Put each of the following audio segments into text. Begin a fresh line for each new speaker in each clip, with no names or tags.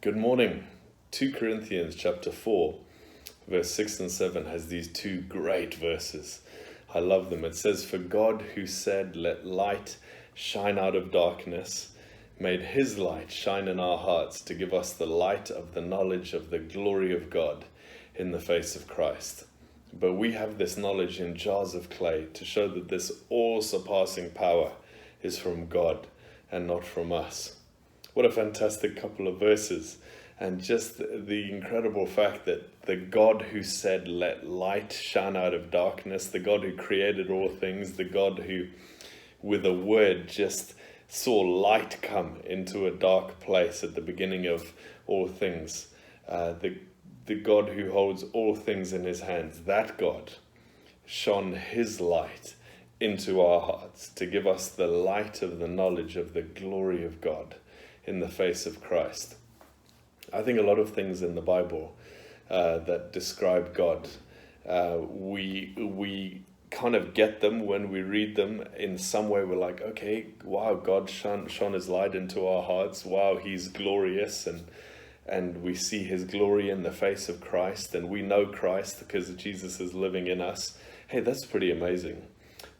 Good morning. 2 Corinthians chapter 4, verse 6 and 7 has these two great verses. I love them. It says, "For God who said, 'Let light shine out of darkness,' made his light shine in our hearts to give us the light of the knowledge of the glory of God in the face of Christ. But we have this knowledge in jars of clay to show that this all-surpassing power is from God and not from us." What a fantastic couple of verses. And just the incredible fact that the God who said, "Let light shine out of darkness," the God who created all things, the God who, with a word, just saw light come into a dark place at the beginning of all things, the God who holds all things in his hands, that God shone his light into our hearts to give us the light of the knowledge of the glory of God in the face of Christ. I think a lot of things in the Bible that describe God, we kind of get them when we read them. In some way we're like, okay, wow, God shone his light into our hearts. Wow, he's glorious, and we see his glory in the face of Christ, and we know Christ because Jesus is living in us. Hey, that's pretty amazing.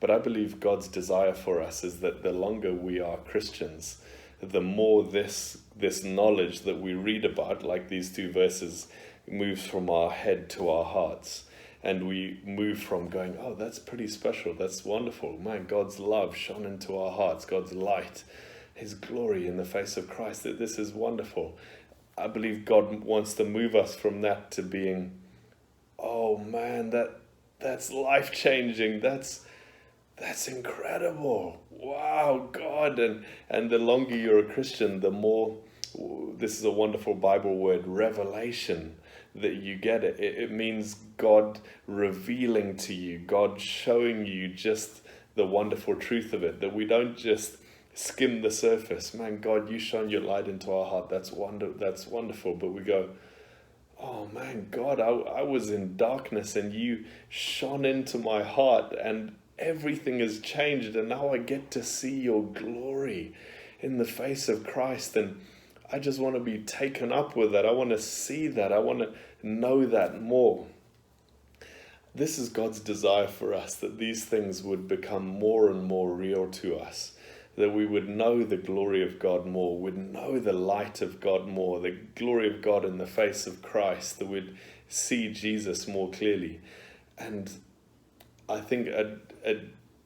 But I believe God's desire for us is that the longer we are Christians, the more this knowledge that we read about, like these two verses, moves from our head to our hearts. And we move from going, oh, that's pretty special, that's wonderful. Man, God's love shone into our hearts, God's light, his glory in the face of Christ, that this is wonderful. I believe God wants to move us from that to being, oh man, that's life-changing, that's incredible. Wow, God. And the longer you're a Christian, the more, this is a wonderful Bible word, revelation, that you get it. It means God revealing to you, God showing you just the wonderful truth of it, that we don't just skim the surface. Man, God, you shone your light into our heart. That's wonderful. But we go, oh man, God, I was in darkness and you shone into my heart and everything has changed, and now I get to see your glory in the face of Christ, and I just want to be taken up with that. I want to see that. I want to know that more. This is God's desire for us, that these things would become more and more real to us, that we would know the glory of God more, would know the light of God more, the glory of God in the face of Christ, that we'd see Jesus more clearly. And I think a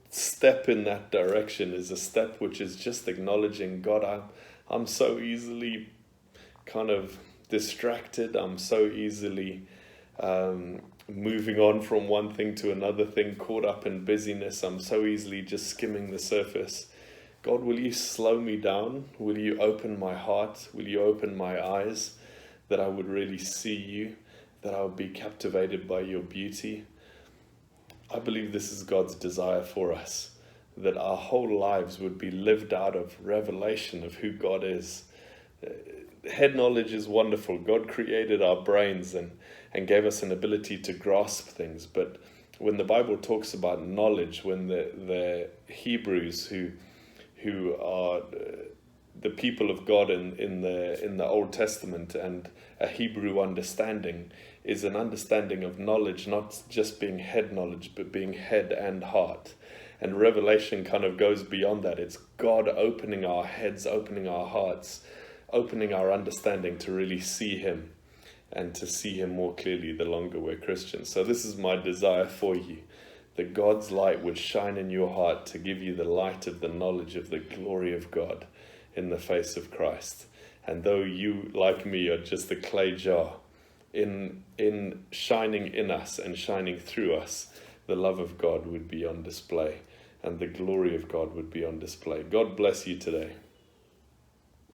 step in that direction is a step which is just acknowledging, God, I'm so easily kind of distracted. I'm so easily moving on from one thing to another thing, caught up in busyness. I'm so easily just skimming the surface. God, will you slow me down? Will you open my heart? Will you open my eyes, that I would really see you, that I would be captivated by your beauty? I believe this is God's desire for us, that our whole lives would be lived out of revelation of who God is. Head knowledge is wonderful. God created our brains and gave us an ability to grasp things. But when the Bible talks about knowledge, when the Hebrews who are the people of God in the Old Testament, and a Hebrew understanding is an understanding of knowledge, not just being head knowledge, but being head and heart. And revelation kind of goes beyond that. It's God opening our heads, opening our hearts, opening our understanding to really see him and to see him more clearly the longer we're Christians. So this is my desire for you, that God's light would shine in your heart to give you the light of the knowledge of the glory of God in the face of Christ. And though you, like me, are just a clay jar, in shining in us and shining through us, the love of God would be on display and the glory of God would be on display. God bless you today.